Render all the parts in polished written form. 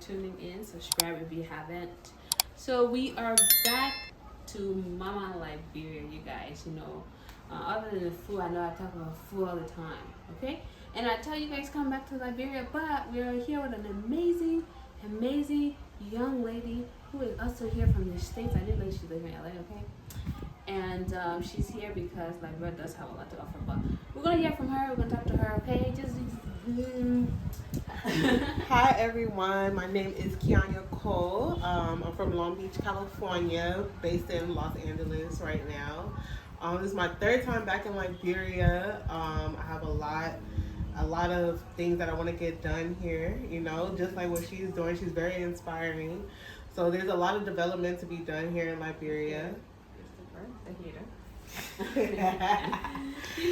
tuning in. Subscribe if you haven't. So we are back to Mama Liberia, you guys. Other than the food, I know I talk about food all the time. Okay, and I tell you guys come back to Liberia, but we are here with an amazing young lady who is also here from the States. I didn't know she lived in LA. Okay. And she's here because Liberia does have a lot to offer. But we're gonna hear from her. We're gonna talk to her. Okay, just. Hi everyone, my name is Kianya Cole. I'm from Long Beach, California, based in Los Angeles right now. This is my third time back in Liberia. I have a lot of things that I want to get done here. Just like what she's doing, she's very inspiring. So there's a lot of development to be done here in Liberia.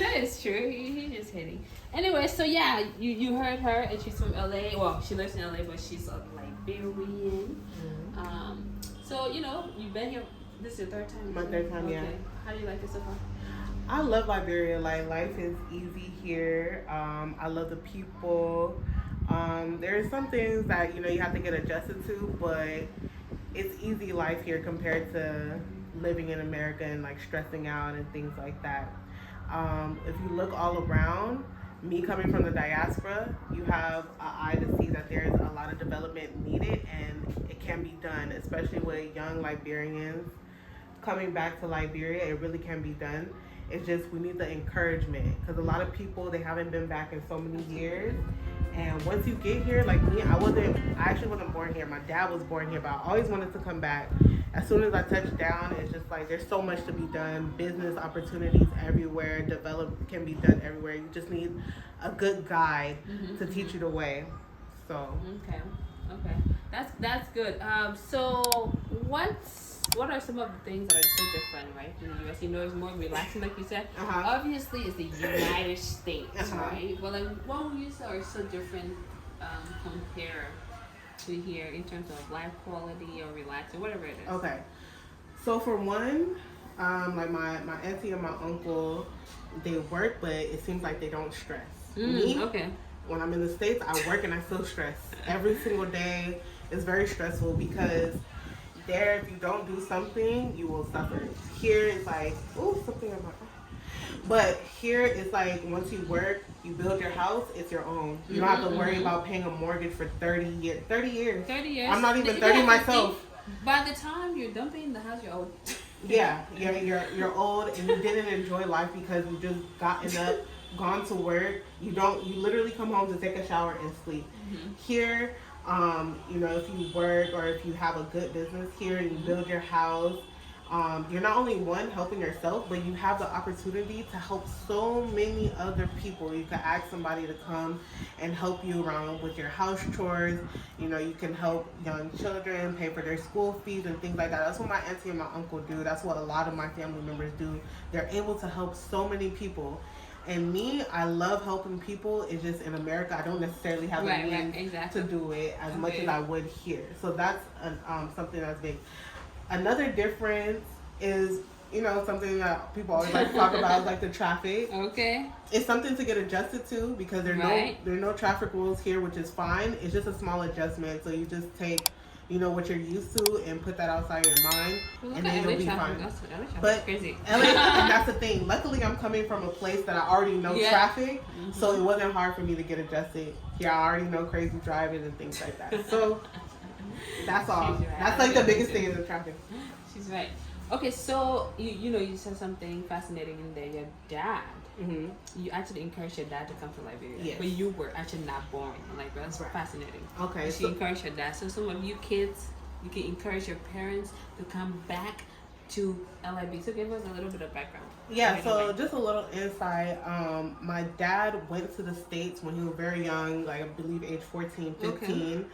It's true. He just hitting. Anyway, so yeah, you heard her, and she's from LA. Well, she lives in LA, but she's a Liberian. Mm-hmm. So you've been here. This is your third time. My third time, okay. Yeah. How do you like it so far? I love Liberia. Life is easy here. I love the people. There's some things that you have to get adjusted to, but it's easy life here compared to living in America and stressing out and things like that. If you look all around, me coming from the diaspora, you have an eye to see that there's a lot of development needed and it can be done, especially with young Liberians coming back to Liberia. It really can be done. It's just we need the encouragement because a lot of people, they haven't been back in so many years. And once you get here, like me, I actually wasn't born here. My dad was born here, but I always wanted to come back. As soon as I touched down, it's just there's so much to be done. Business opportunities everywhere. Can be done everywhere. You just need a good guide to teach you the way. So. Okay. That's good. So what are some of the things that are so different, right, in the U.S.? It's more relaxing, like you said. Obviously, it's the United States, right? But what would you say are so different compared to here in terms of life quality or relaxing, whatever it is? Okay. So for one, my auntie and my uncle, they work, but it seems like they don't stress. Me, okay. When I'm in the States, I work and I still stress. Every single day is very stressful because there, if you don't do something, you will suffer. Here, it's something in my. But here, it's once you work, you build your house, it's your own. You don't have to worry about paying a mortgage for 30 years. 30 years. 30 years. I'm not even 30 myself. By the time you're done paying the house, you're old. Yeah, you're old and you didn't enjoy life because you just gotten up, gone to work. You literally come home to take a shower and sleep. Here, if you work or if you have a good business here and you build your house, you're not only helping yourself, but you have the opportunity to help so many other people. You can ask somebody to come and help you around with your house chores. You can help young children pay for their school fees and things like that. That's what my auntie and my uncle do. That's what a lot of my family members do. They're able to help so many people. And me, I love helping people. It's just in America, I don't necessarily have the means to do it as much as I would here. So that's something that's big. Another difference is, something that people always like to talk about is the traffic. Okay. It's something to get adjusted to because there are no traffic rules here, which is fine. It's just a small adjustment. So you just take what you're used to and put that outside your mind, and then you'll be fine. But crazy. LA, and that's the thing. Luckily, I'm coming from a place that I already know traffic, so it wasn't hard for me to get adjusted. Here, I already know crazy driving and things like that. So that's all. Right. That's the biggest thing is the traffic. She's right. Okay, so you said something fascinating in there. Your dad. You actually encouraged your dad to come to Liberia, yes. But you were actually not born in Liberia. That's fascinating. Okay, she encouraged your dad. So some of you kids, you can encourage your parents to come back to LIB. So give us a little bit of background. Yeah, so just a little insight. My dad went to the States when he was very young, I believe age 14, 15. Okay.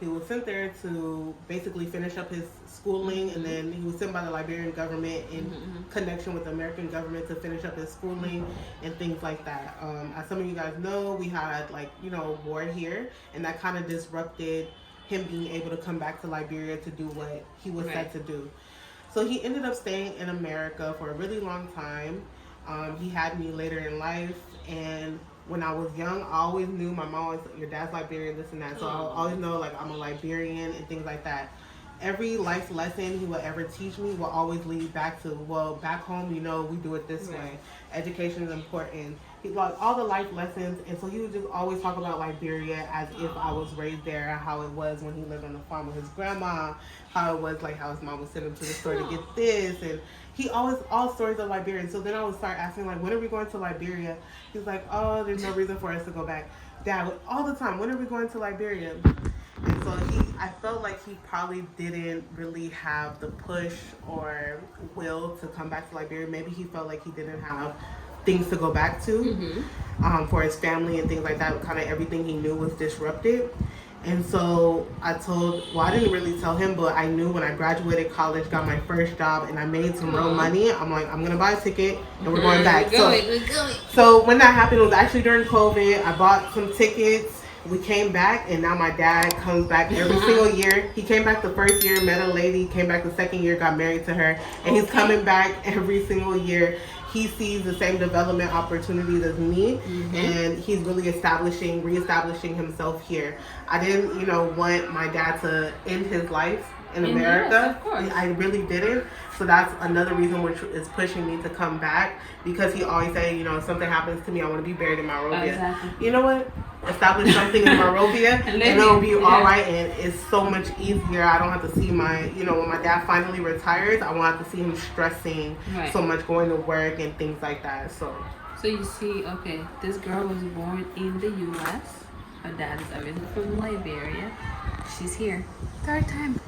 He was sent there to basically finish up his schooling, and then he was sent by the Liberian government in connection with the American government to finish up his schooling and things like that. As some of you guys know, we had war here, and that kind of disrupted him being able to come back to Liberia to do what he was set to do. So he ended up staying in America for a really long time. He had me later in life, and when I was young, I always knew my mom was, your dad's Liberian, this and that. So I always know like I'm a Liberian and things like that. Every life lesson he would ever teach me will always lead back to, well, back home, we do it this way. Education is important. He like all the life lessons, and so he would just always talk about Liberia as if I was raised there, how it was when he lived on the farm with his grandma, how it was like how his mom would send him to the store to get this, and he always all stories of Liberia. So then I would start asking like, when are we going to Liberia? He's like, oh, there's no reason for us to go back. Dad, all the time, when are we going to Liberia? And so I felt like he probably didn't really have the push or will to come back to Liberia. Maybe he felt like he didn't have things to go back to for his family and things like that. Kind of everything he knew was disrupted. And so I didn't really tell him, but I knew when I graduated college, got my first job, and I made some real money. I'm like, I'm going to buy a ticket, and we're going back. So when that happened, it was actually during COVID. I bought some tickets. We came back, and now my dad comes back every single year. He came back the first year, met a lady, came back the second year, got married to her, and he's coming back every single year. He sees the same development opportunities as me, and he's really reestablishing himself here. I didn't, want my dad to end his life in America. Yes, I really didn't. So that's another reason which is pushing me to come back, because he always say, if something happens to me, I want to be buried in Monrovia. Exactly. You know what? Establish something in Monrovia and it'll be all right, and it's so much easier. I don't have to see my, when my dad finally retires, I won't have to see him stressing so much going to work and things like that. So you see, okay, this girl was born in the U.S. Her dad is originally from Liberia. She's here. Third time.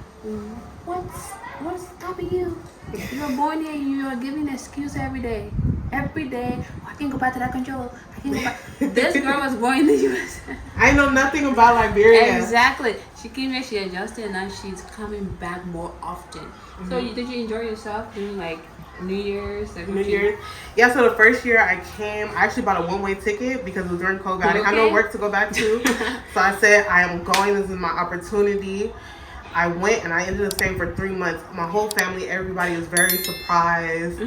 What's stopping you? You were born here and you are giving an excuse every day. Every day, I can't go back to that control. I can't go back. This girl was born in the U.S. I know nothing about Liberia. Exactly. She came here, she adjusted, and now she's coming back more often. So did you enjoy yourself doing like New Year's? New Year's? Yeah, so the first year I came, I actually bought a one-way ticket because it was during COVID. I didn't have no work to go back to. So I said, I am going. This is my opportunity. I went and I ended up staying for 3 months. My whole family, everybody was very surprised.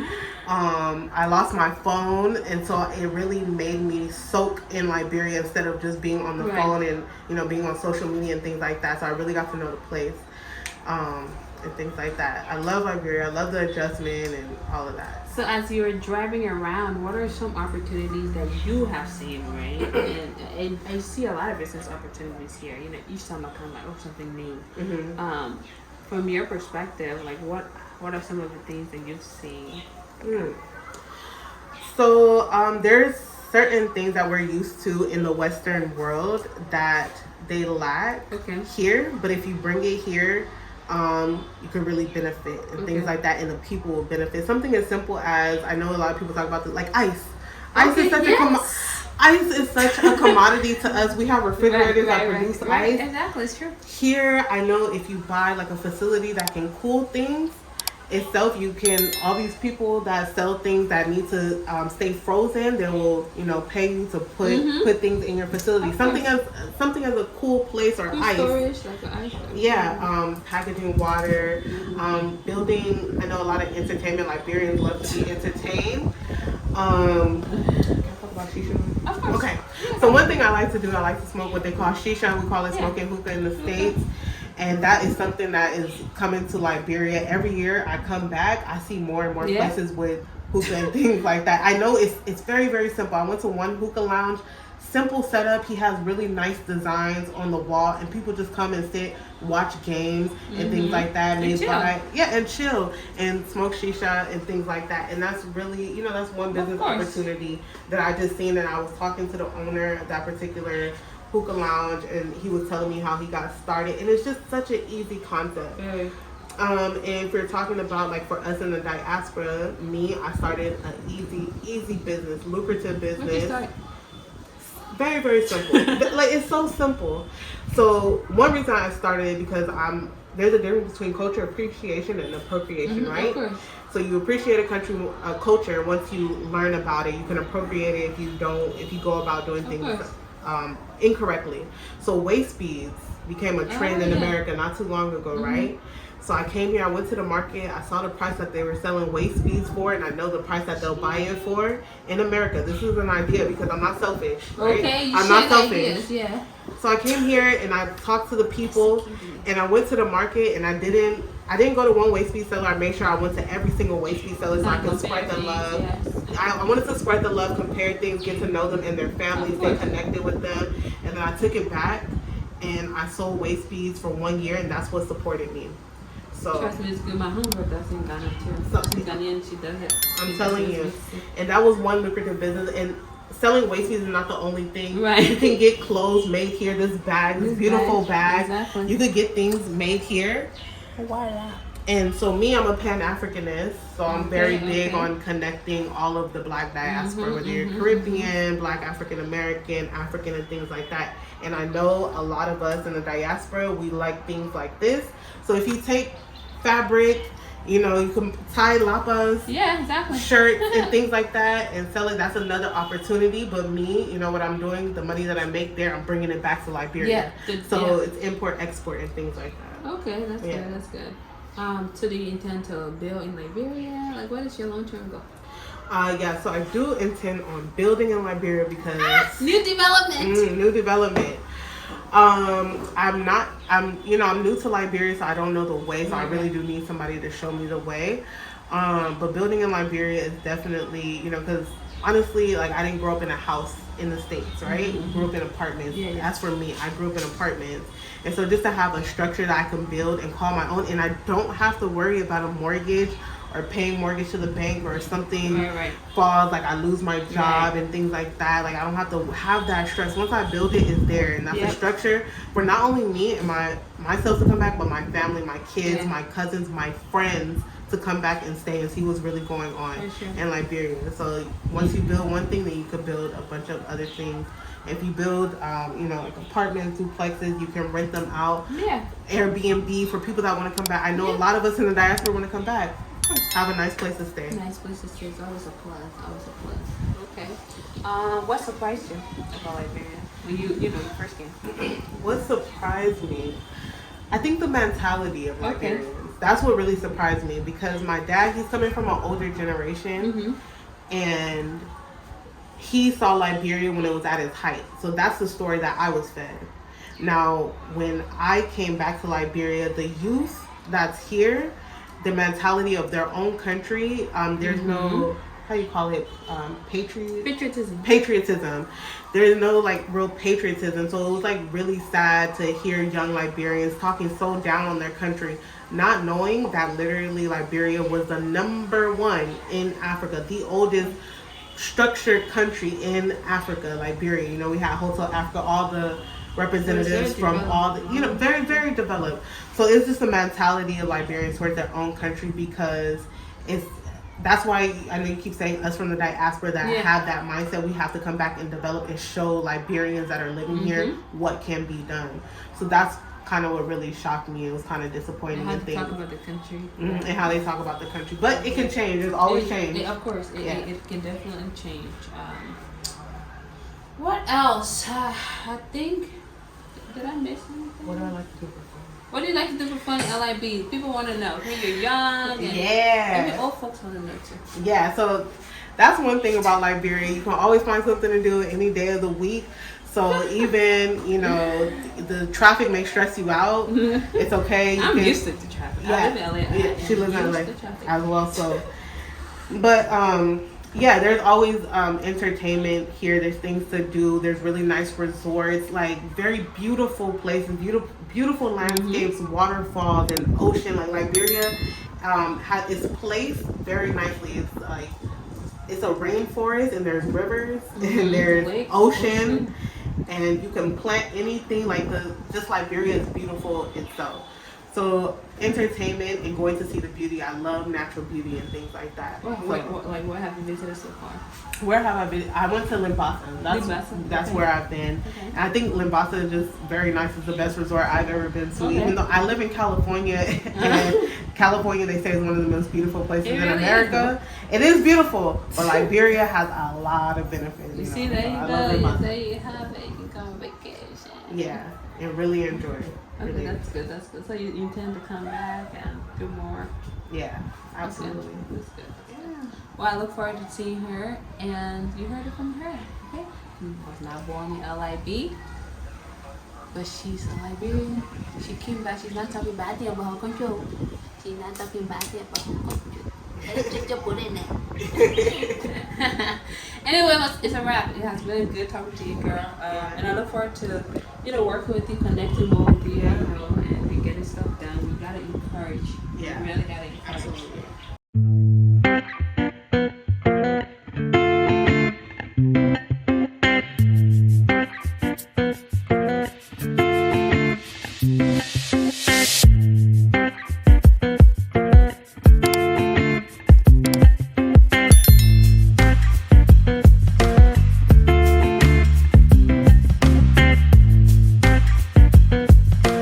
I lost my phone, and so it really made me soak in Liberia instead of just being on the phone and being on social media and things like that. So I really got to know the place and things like that. I love Liberia. I love the adjustment and all of that. So as you're driving around, what are some opportunities that you have seen, right? And I see a lot of business opportunities here. Each time I come, something new. From your perspective, like what are some of the things that you've seen? So there's certain things that we're used to in the Western world that they lack here, but if you bring it here, you can really benefit and things like that, and the people will benefit. Something as simple as, I know a lot of people talk about this, like ice. Ice is such a commodity to us. We have refrigerators that produce ice. Exactly, it's true. Here, I know if you buy like a facility that can cool things itself, you can, all these people that sell things that need to stay frozen, they will pay you to put things in your facility. Something as a cool place or ice storage, like ice. Packaging water, building. I know a lot of entertainment. Liberians love to be entertained. Can I talk about shisha? Of course. Okay. So one thing I like to do, I like to smoke what they call shisha. We call it smoking hookah in the States. And that is something that is coming to Liberia. Every year I come back, I see more and more places with hookah and things like that. I know it's very, very simple. I went to one hookah lounge, simple setup. He has really nice designs on the wall, and people just come and sit, watch games and things like that. And chill and smoke shisha and things like that. And that's really, that's one business opportunity that I just seen. And I was talking to the owner of that particular hookah lounge, and he was telling me how he got started, and it's just such an easy concept. And if you're talking about like for us in the diaspora, I started an easy business, lucrative business. Very, very simple. Like, it's so simple. So one reason I started because there's a difference between culture appreciation and appropriation, right? So you appreciate a culture once you learn about it. You can appropriate it if you go about doing things incorrectly. So waist beads became a trend in America not too long ago, right? So I came here, I went to the market, I saw the price that they were selling waist beads for, and I know the price that they'll buy it for in America. This is an idea because I'm not selfish, right? Okay, I'm not selfish. Ideas, yeah. So I came here and I talked to the people, and I went to the market, and I didn't go to one waist bead seller. I made sure I went to every single waist bead seller so I could spread the love. Yes. I wanted to spread the love, compare things, get to know them and their families, get connected with them, and then I took it back and I sold waist beads for 1 year, and that's what supported me. So trust me, it's good. My homegirl does in Ghana too. She's Ghanaian, she does it. I'm telling you, and that was one lucrative business. And selling waist beads is not the only thing. Right. You can get clothes made here. This bag, this beautiful bag. Exactly. You could get things made here. Why not? And so me, I'm a Pan-Africanist, so I'm very big on connecting all of the Black diaspora, whether you're Caribbean, Black African American, African, and things like that. And I know a lot of us in the diaspora, we like things like this. So if you take fabric, you know, you can tie lapas, shirts, and things like that, and sell it. That's another opportunity. But me, you know what I'm doing? The money that I make there, I'm bringing it back to Liberia. So it's import, export, and things like that. Okay, that's good. That's good. So do you intend to build in Liberia? Like, what is your long-term goal? So I do intend on building in Liberia because new development. New development. I'm new to Liberia, so I don't know the way. So I really do need somebody to show me the way. But building in Liberia is definitely, you know, because honestly, like I didn't grow up in a house in the States, right? We grew up in apartments. As for me, I grew up in apartments. And so just to have a structure that I can build and call my own, and I don't have to worry about a mortgage or paying mortgage to the bank or something falls, like I lose my job and things like that. Like I don't have to have that stress. Once I build it, it's there, and that's a structure for not only me and myself to come back, but my family, my kids, my cousins, my friends to come back and stay and see what's really going on in Liberia. So once you build one thing, then you could build a bunch of other things. If you build, like apartments, duplexes, you can rent them out. Airbnb for people that want to come back. I know a lot of us in the diaspora want to come back. Have a nice place to stay. Nice place to stay is always a plus. Always a plus. Okay. What surprised you about Liberia when you first came? What surprised me? I think the mentality of Liberians. That's what really surprised me because my dad, he's coming from an older generation, and he saw Liberia when it was at its height. So that's the story that I was fed. Now, when I came back to Liberia, the youth that's here, the mentality of their own country, there's no, how you call it, patriotism. There's no like real patriotism. So it was like really sad to hear young Liberians talking so down on their country, not knowing that literally Liberia was the #1 in Africa, the oldest structured country in Africa, Liberia. You know, we had Hotel Africa, all the representatives from all the, you know, very, very developed. So it's just a mentality of Liberians towards their own country because that's why I know you keep saying us from the diaspora that have that mindset. We have to come back and develop and show Liberians that are living here what can be done. So that's kind of what really shocked me. It was kind of disappointing. And how they talk about the country. And how they talk about the country. But it can change. There's always change. Of course. It can definitely change. What else? I think... Did I miss anything? What do I like to do for fun? What do you like to do for fun at LIB? People want to know. When you're young. And even old folks want to know too. Yeah, so that's one thing about Liberia. You can always find something to do any day of the week. So even, you know, the traffic may stress you out. It's okay. I'm used to the traffic. I live in LA. She lives in LA as well. So, but there's always entertainment here. There's things to do. There's really nice resorts, like very beautiful places, beautiful landscapes, waterfalls, and ocean. Like Liberia has its placed very nicely. It's like it's a rainforest, and there's rivers, and there's ocean. And you can plant anything. Like just Liberia is beautiful itself. So entertainment and going to see the beauty. I love natural beauty and things like that. What have you visited so far? Where have I been? I went to Limbasa. That's where I've been. Okay. And I think Limbasa is just very nice. It's the best resort I've ever been to. Even though I live in California, and California they say is one of the most beautiful places in America. It is beautiful, but Liberia has a lot of benefits. You see, there you go. There you have it. You can Yeah, and really enjoy it. Okay, Really that's good. That's good. So you intend to come back and do more? Yeah, absolutely. Okay, that's good. That's good. Yeah. Well, I look forward to seeing her, and you heard it from her. Okay, she was not born in LIB, but she's a Liberian. She came back. She's not talking bad thing about her country. She's not talking bad thing about her country. Just put it in there. Anyway, it's a wrap. It has been good talking to you, girl. And I look forward to, working with you, connecting more with you, and getting stuff done. We gotta encourage. Yeah. We really gotta